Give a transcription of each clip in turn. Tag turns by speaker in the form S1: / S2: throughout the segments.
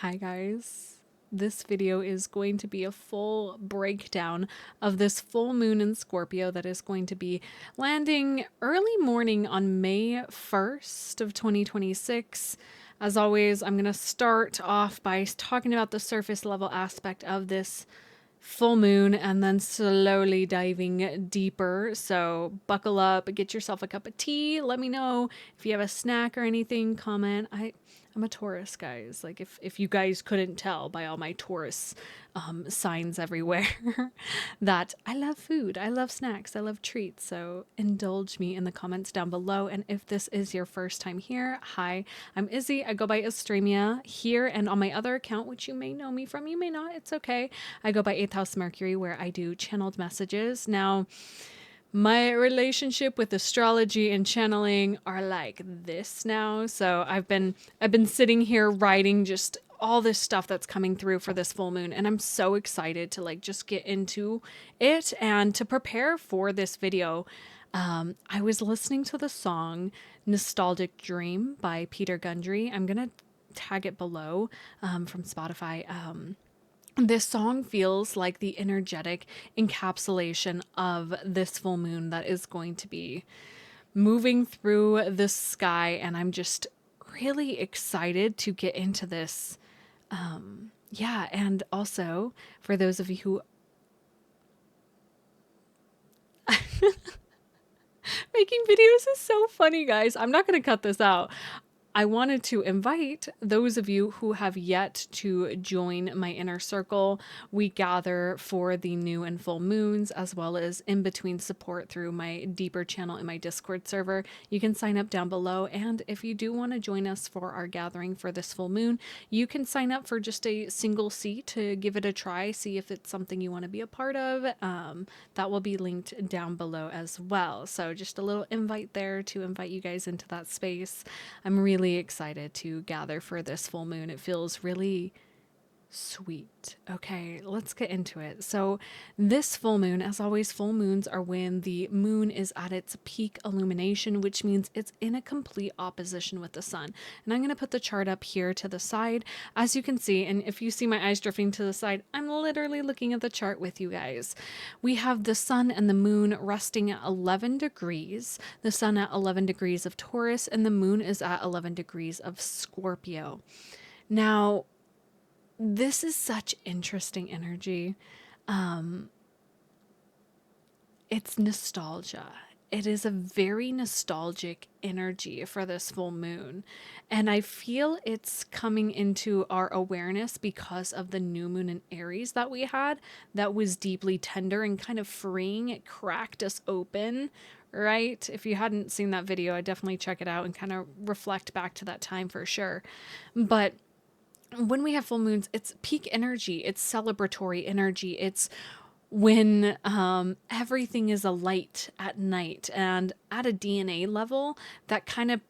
S1: Hi guys. This video is going to be a full breakdown of this full moon in Scorpio that is going to be landing early morning on May 1st of 2026. As always, I'm going to start off by talking about the surface level aspect of this full moon and then slowly diving deeper. So buckle up, get yourself a cup of tea. Let me know if you have a snack or anything. Comment. I'm a Taurus, guys. Like if you guys couldn't tell by all my Taurus signs everywhere, that I love food, I love snacks, I love treats. So indulge me in the comments down below. And if this is your first time here, hi, I'm Izzy. I go by Estremia here and on my other account, which you may know me from, you may not. It's okay. I go by 8th House Mercury, where I do channeled messages. Now, my relationship with astrology and channeling are like this now. So I've been sitting here writing just all this stuff that's coming through for this full moon, and I'm so excited to like just get into it and to prepare for this video. I was listening to the song Nostalgic Dream by Peter Gundry. I'm gonna tag it below from Spotify. This song feels like the energetic encapsulation of this full moon that is going to be moving through the sky, and I'm just really excited to get into this. Yeah, and also for those of you who making videos is so funny, guys. I'm not going to cut this out. I wanted to invite those of you who have yet to join my inner circle. We gather for the new and full moons, as well as in between support through my deeper channel in my Discord server. You can sign up down below. And if you do want to join us for our gathering for this full moon, you can sign up for just a single seat to give it a try, see if it's something you want to be a part of. That will be linked down below as well. So just a little invite there to invite you guys into that space. I'm really excited to gather for this full moon. It feels really sweet. Okay, let's get into it. So this full moon, as always, full moons are when the moon is at its peak illumination, which means it's in a complete opposition with the sun. And I'm going to put the chart up here to the side. As you can see, and if you see my eyes drifting to the side, I'm literally looking at the chart with you guys. We have the sun and the moon resting at 11 degrees, the sun at 11 degrees of Taurus, and the moon is at 11 degrees of Scorpio. Now, this is such interesting energy. It's nostalgia. It is a very nostalgic energy for this full moon. And I feel it's coming into our awareness because of the new moon in Aries that we had that was deeply tender and kind of freeing. It cracked us open, right? If you hadn't seen that video, I definitely check it out and kind of reflect back to that time for sure. But when we have full moons, it's peak energy, it's celebratory energy, it's when everything is alight at night, and at a DNA level, that kind of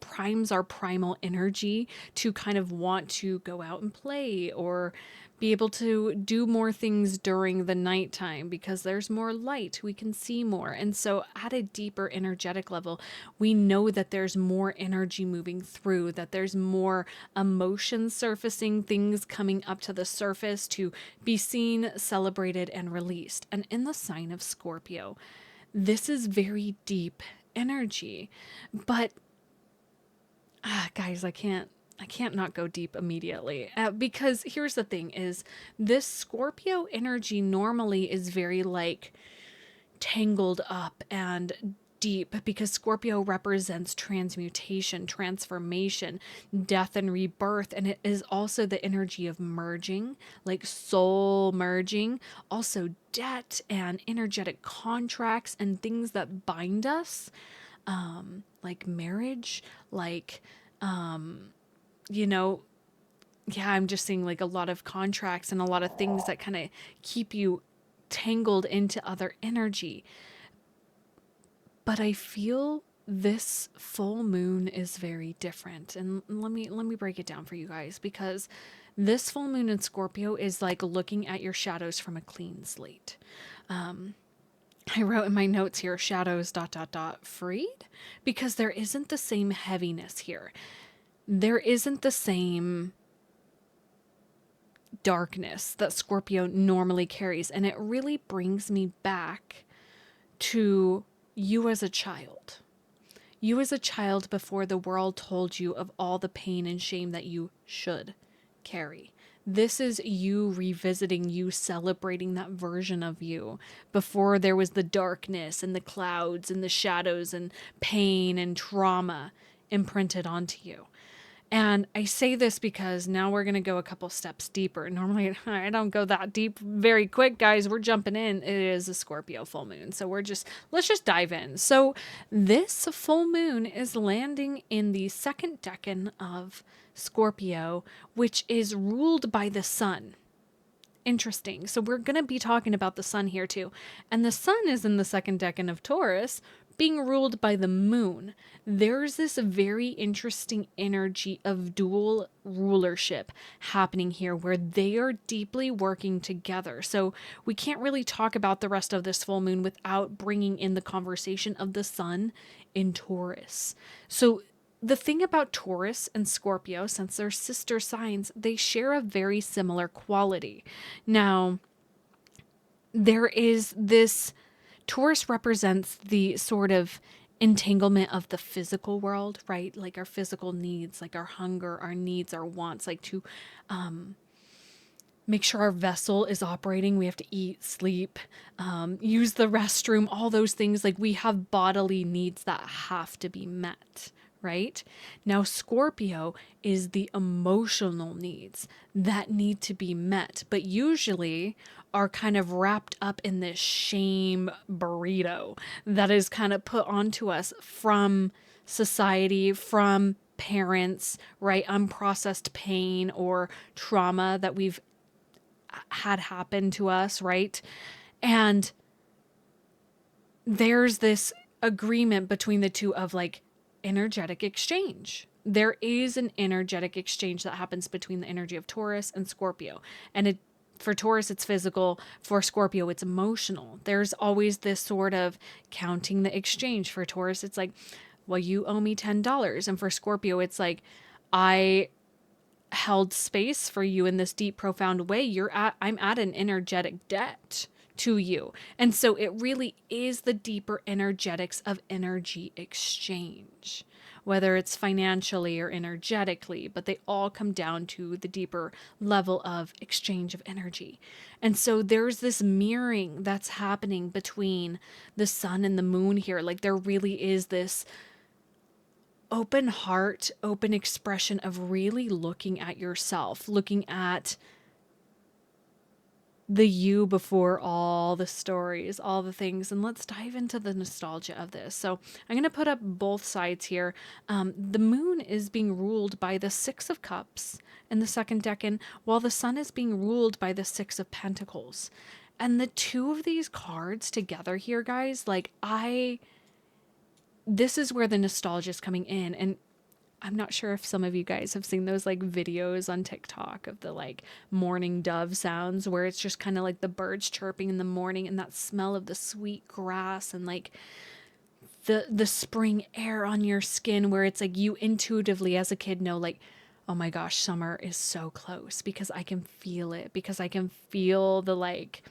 S1: primes our primal energy to kind of want to go out and play or be able to do more things during the nighttime because there's more light, we can see more. And so at a deeper energetic level, we know that there's more energy moving through, that there's more emotion surfacing, things coming up to the surface to be seen, celebrated, and released. And in the sign of Scorpio, this is very deep energy. But guys, I can't not go deep immediately because here's the thing is this Scorpio energy normally is very like tangled up and deep because Scorpio represents transmutation, transformation, death and rebirth. And it is also the energy of merging, like soul merging, also debt and energetic contracts and things that bind us, like marriage, like, you know, yeah, I'm just seeing like a lot of contracts and a lot of things that kind of keep you tangled into other energy. But I feel this full moon is very different. And let me break it down for you guys, because this full moon in Scorpio is like looking at your shadows from a clean slate. I wrote in my notes here, shadows ... freed, because there isn't the same heaviness here. There isn't the same darkness that Scorpio normally carries. And it really brings me back to you as a child. You as a child before the world told you of all the pain and shame that you should carry. This is you revisiting, you celebrating that version of you before there was the darkness and the clouds and the shadows and pain and trauma imprinted onto you. And I say this because now we're going to go a couple steps deeper. Normally, I don't go that deep very quick, guys. We're jumping in. It is a Scorpio full moon. So let's just dive in. So this full moon is landing in the second decan of Scorpio, which is ruled by the sun. Interesting. So we're going to be talking about the sun here too. And the sun is in the second decan of Taurus, being ruled by the moon. There's this very interesting energy of dual rulership happening here where they are deeply working together. So we can't really talk about the rest of this full moon without bringing in the conversation of the sun in Taurus. So the thing about Taurus and Scorpio, since they're sister signs, they share a very similar quality. Now, there is this, Taurus represents the sort of entanglement of the physical world, right? Like our physical needs, like our hunger, our needs, our wants, like to make sure our vessel is operating. We have to eat, sleep, use the restroom, all those things. Like we have bodily needs that have to be met. Right? Now, Scorpio is the emotional needs that need to be met, but usually are kind of wrapped up in this shame burrito that is kind of put onto us from society, from parents, right? Unprocessed pain or trauma that we've had happen to us, right? And there's this agreement between the two of like, energetic exchange. There is an energetic exchange that happens between the energy of Taurus and Scorpio. And for Taurus, it's physical. For Scorpio, it's emotional. There's always this sort of counting the exchange. For Taurus, it's like, well, you owe me $10. And for Scorpio, it's like, I held space for you in this deep, profound way. I'm at an energetic debt to you. And so it really is the deeper energetics of energy exchange, whether it's financially or energetically, but they all come down to the deeper level of exchange of energy. And so there's this mirroring that's happening between the sun and the moon here. Like there really is this open heart, open expression of really looking at yourself, looking at the you before all the stories, all the things. And let's dive into the nostalgia of this. So I'm going to put up both sides here. The moon is being ruled by the Six of Cups in the second decan, while the sun is being ruled by the Six of Pentacles. And the two of these cards together here, guys, like this is where the nostalgia is coming in. And I'm not sure if some of you guys have seen those like videos on TikTok of the like morning dove sounds where it's just kind of like the birds chirping in the morning and that smell of the sweet grass and like the spring air on your skin where it's like you intuitively as a kid know like, oh my gosh, summer is so close because I can feel it, because I can feel the like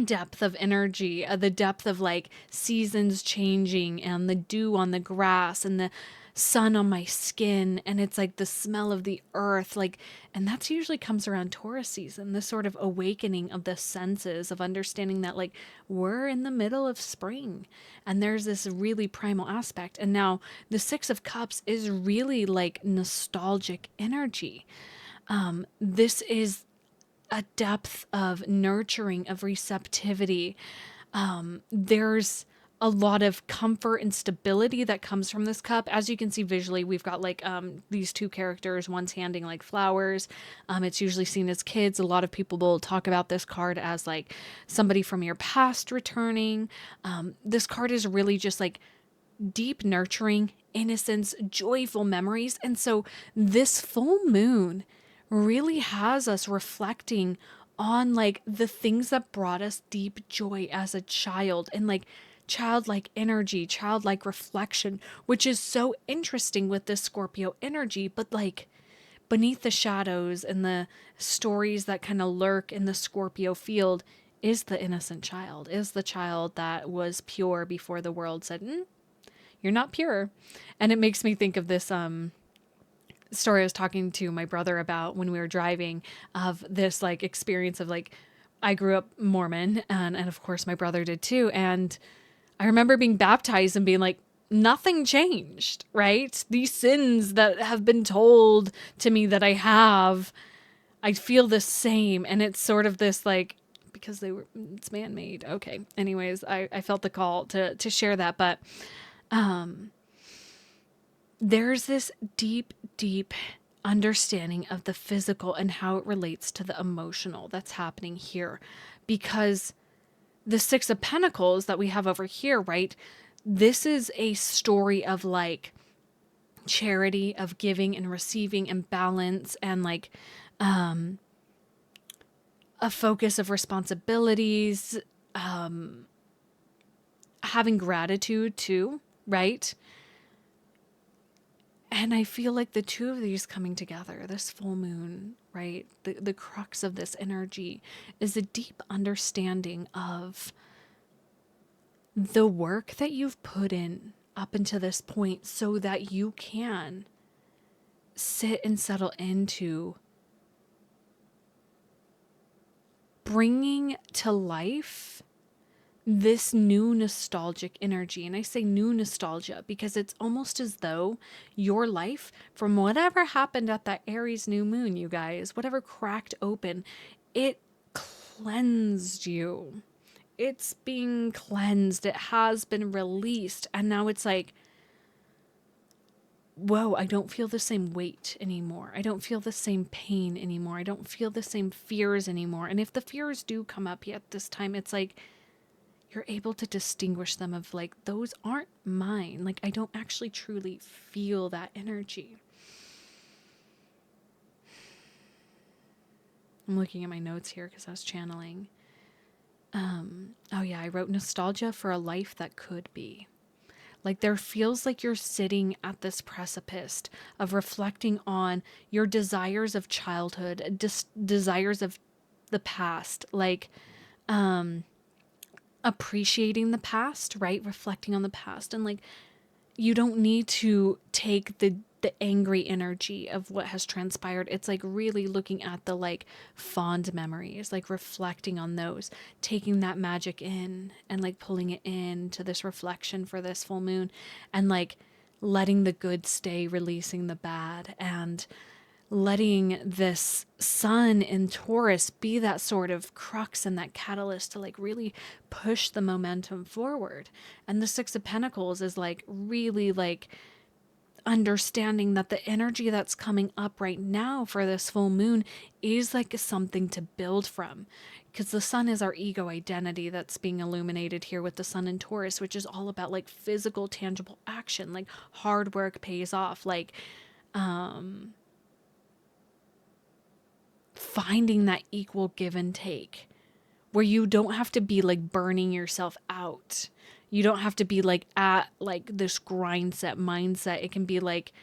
S1: depth of energy, the depth of like seasons changing and the dew on the grass and the sun on my skin, and it's like the smell of the earth, like, and that's usually comes around Taurus season, this sort of awakening of the senses of understanding that like we're in the middle of spring and there's this really primal aspect. And now the Six of Cups is really like nostalgic energy. This is a depth of nurturing, of receptivity. There's a lot of comfort and stability that comes from this cup. As you can see visually, we've got like these two characters, one's handing like flowers. It's usually seen as kids. A lot of people will talk about this card as like somebody from your past returning. This card is really just like deep nurturing, innocence, joyful memories. And so this full moon really has us reflecting on like the things that brought us deep joy as a child and like childlike energy, childlike reflection, which is so interesting with this Scorpio energy, but like beneath the shadows and the stories that kind of lurk in the Scorpio field is the innocent child, is the child that was pure before the world said, you're not pure. And it makes me think of this story I was talking to my brother about when we were driving, of this like experience of like, I grew up Mormon, and of course my brother did too. And I remember being baptized and being like, nothing changed, right? These sins that have been told to me that I have, I feel the same. And it's sort of this like, because it's man-made. Okay. Anyways, I felt the call to share that. But there's this deep, deep understanding of the physical and how it relates to the emotional that's happening here. Because the Six of Pentacles that we have over here, right? This is a story of like charity, of giving and receiving and balance, and like a focus of responsibilities, having gratitude too, right? And I feel like the two of these coming together, this full moon, right? The crux of this energy is a deep understanding of the work that you've put in up until this point so that you can sit and settle into bringing to life this new nostalgic energy. And I say new nostalgia because it's almost as though your life, from whatever happened at that Aries new moon, you guys, whatever cracked open, it cleansed you. It's being cleansed. It has been released. And now it's like, whoa, I don't feel the same weight anymore. I don't feel the same pain anymore. I don't feel the same fears anymore. And if the fears do come up yet this time, it's like, you're able to distinguish them of like, those aren't mine. Like, I don't actually truly feel that energy. I'm looking at my notes here because I was channeling. Oh yeah, I wrote nostalgia for a life that could be. Like, there feels like you're sitting at this precipice of reflecting on your desires of childhood, desires of the past, like, appreciating the past, right? Reflecting on the past. And like, you don't need to take the angry energy of what has transpired. It's like really looking at the like fond memories, like reflecting on those, taking that magic in and like pulling it into this reflection for this full moon, and like letting the good stay, releasing the bad, and letting this sun in Taurus be that sort of crux and that catalyst to like really push the momentum forward. And the Six of Pentacles is like really like understanding that the energy that's coming up right now for this full moon is like something to build from, because the sun is our ego identity that's being illuminated here with the sun in Taurus, which is all about like physical, tangible action, like hard work pays off, like finding that equal give and take where you don't have to be like burning yourself out. You don't have to be like at like this grind set mindset. It can be like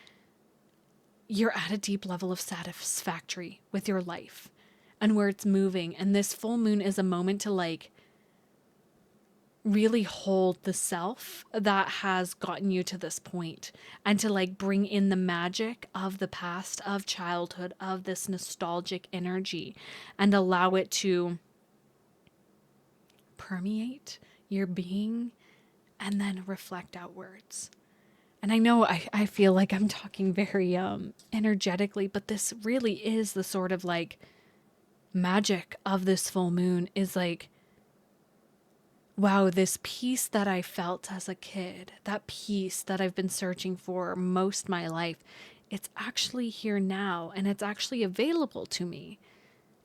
S1: you're at a deep level of satisfactory with your life and where it's moving. And this full moon is a moment to like really hold the self that has gotten you to this point, and to like bring in the magic of the past, of childhood, of this nostalgic energy, and allow it to permeate your being and then reflect outwards. And I know I feel like I'm talking very energetically, but this really is the sort of like magic of this full moon, is like, wow, this peace that I felt as a kid, that peace that I've been searching for most my life, it's actually here now, and it's actually available to me.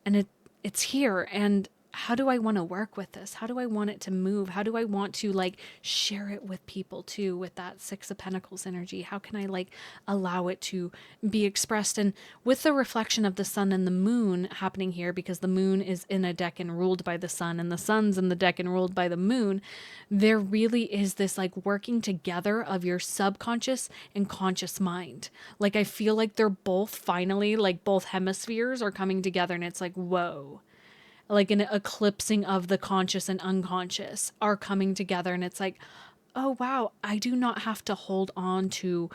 S1: And it's here, and how do I want to work with this? How do I want it to move? How do I want to like share it with people too, with that Six of Pentacles energy? How can I like allow it to be expressed? And with the reflection of the sun and the moon happening here, because the moon is in a decan ruled by the sun and the sun's in the decan ruled by the moon, there really is this like working together of your subconscious and conscious mind. Like I feel like they're both finally, like both hemispheres are coming together, and it's like, whoa, like an eclipsing of the conscious and unconscious are coming together. And it's like, oh wow, I do not have to hold on to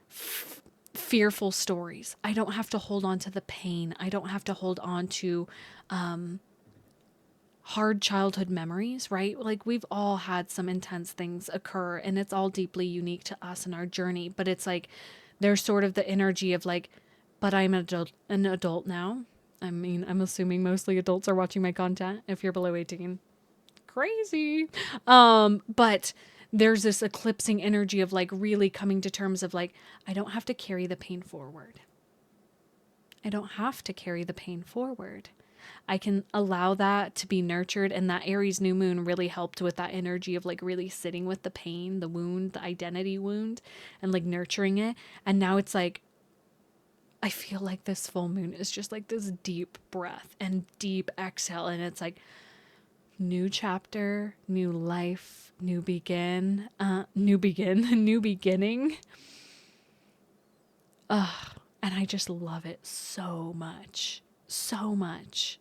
S1: fearful stories. I don't have to hold on to the pain. I don't have to hold on to hard childhood memories, right? Like we've all had some intense things occur, and it's all deeply unique to us and our journey. But it's like there's sort of the energy of like, but I'm an adult now. I mean, I'm assuming mostly adults are watching my content. If you're below 18, crazy. But there's this eclipsing energy of like really coming to terms of like, I don't have to carry the pain forward. I don't have to carry the pain forward. I can allow that to be nurtured. And that Aries new moon really helped with that energy of like really sitting with the pain, the wound, the identity wound, and like nurturing it. And now it's like, I feel like this full moon is just like this deep breath and deep exhale. And it's like new chapter, new life, new beginning. And I just love it so much, so much.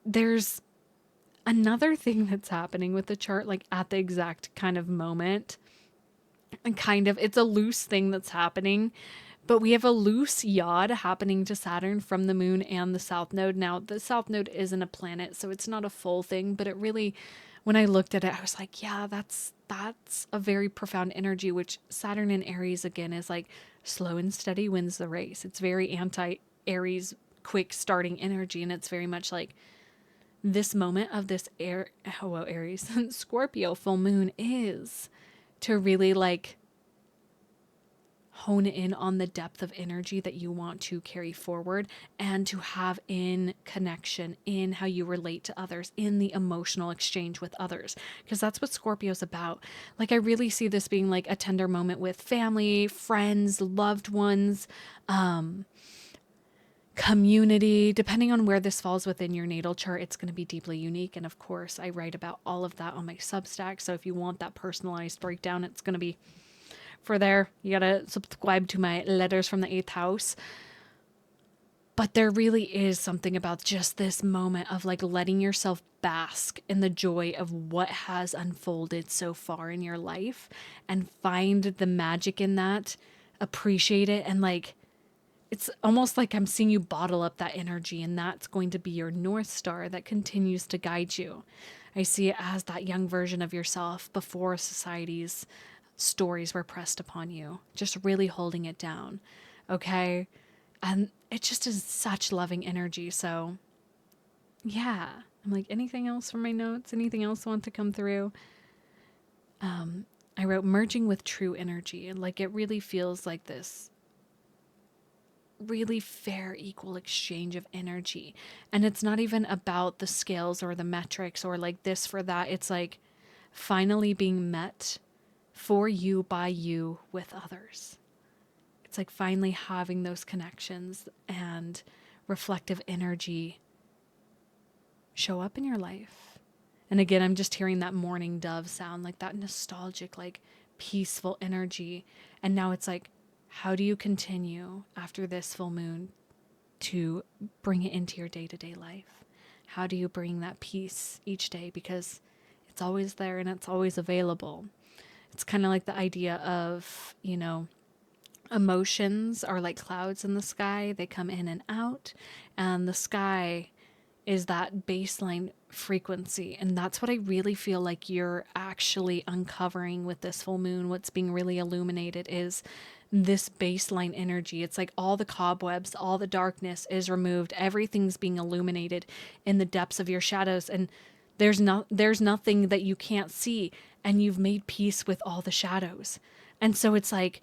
S1: There's another thing that's happening with the chart, like at the exact kind of moment. And kind of, it's a loose thing that's happening, but we have a loose yod happening to Saturn from the moon and the south node. Now, the south node isn't a planet, so it's not a full thing, but it really, when I looked at it, I was like, yeah, that's a very profound energy, which Saturn in Aries, again, is like slow and steady wins the race. It's very anti-Aries, quick starting energy, and it's very much like this moment of this Aries, Scorpio full moon is to really like hone in on the depth of energy that you want to carry forward and to have in connection in how you relate to others, in the emotional exchange with others, because that's what Scorpio's about. Like I really see this being like a tender moment with family, friends, loved ones, community. Depending on where this falls within your natal chart, it's going to be deeply unique. And of course, I write about all of that on my Substack. So if you want that personalized breakdown, it's going to be for there. You got to subscribe to my letters from the 8th house. But there really is something about just this moment of like letting yourself bask in the joy of what has unfolded so far in your life and find the magic in that, appreciate it, and like, it's almost like I'm seeing you bottle up that energy, and that's going to be your North Star that continues to guide you. I see it as that young version of yourself before society's stories were pressed upon you, just really holding it down. Okay. And it just is such loving energy. So yeah, I'm like, anything else from my notes? Anything else want to come through? I wrote merging with true energy, and like, it really feels like this really fair, equal exchange of energy. And it's not even about the scales or the metrics or like this for that. It's like finally being met for you, by you, with others. It's like finally having those connections and reflective energy show up in your life. And again, I'm just hearing that morning dove sound, like that nostalgic, like peaceful energy. And now it's like, how do you continue after this full moon to bring it into your day-to-day life? How do you bring that peace each day? Because it's always there and it's always available. It's kind of like the idea of, you know, emotions are like clouds in the sky. They come in and out, and the sky is that baseline frequency. And that's what I really feel like you're actually uncovering with this full moon. What's being really illuminated is this baseline energy. It's like all the cobwebs, all the darkness is removed. Everything's being illuminated in the depths of your shadows. And there's nothing that you can't see. And you've made peace with all the shadows. And so it's like,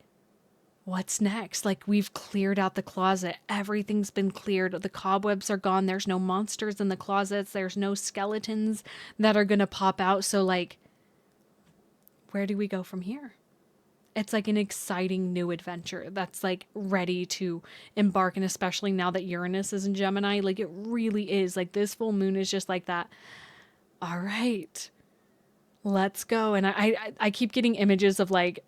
S1: what's next? Like, we've cleared out the closet. Everything's been cleared. The cobwebs are gone. There's no monsters in the closets. There's no skeletons that are going to pop out. So, like, where do we go from here? It's like an exciting new adventure that's like ready to embark. And especially now that Uranus is in Gemini, like, it really is like this full moon is just like that. All right, let's go. And I keep getting images of like,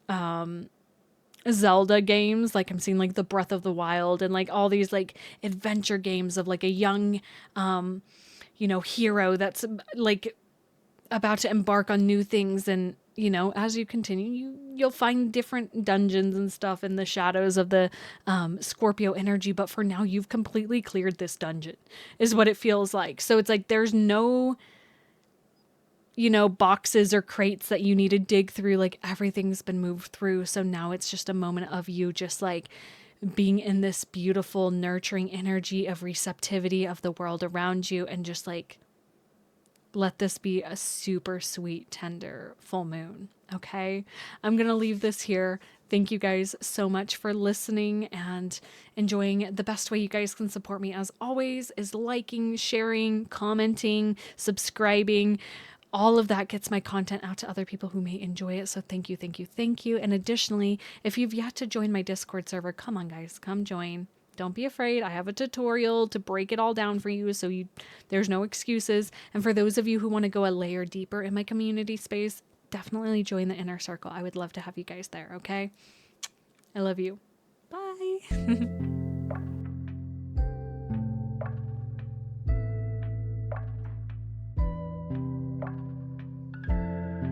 S1: Zelda games. Like, I'm seeing like the Breath of the Wild and like all these like adventure games of like a young, hero that's like about to embark on new things. And as you continue, you'll find different dungeons and stuff in the shadows of the Scorpio energy. But for now, you've completely cleared this dungeon, is what it feels like. So it's like there's no boxes or crates that you need to dig through. Like, everything's been moved through. So now it's just a moment of you just like being in this beautiful, nurturing energy of receptivity of the world around you, and just like, let this be a super sweet, tender full moon. Okay. I'm going to leave this here. Thank you guys so much for listening and enjoying. The best way you guys can support me, as always, is liking, sharing, commenting, subscribing. All of that gets my content out to other people who may enjoy it. So thank you, thank you, thank you. And additionally, if you've yet to join my Discord server, come on guys, come join. Don't be afraid. I have a tutorial to break it all down for you, so there's no excuses. And for those of you who want to go a layer deeper in my community space, definitely join the inner circle. I would love to have you guys there, okay? I love you. Bye.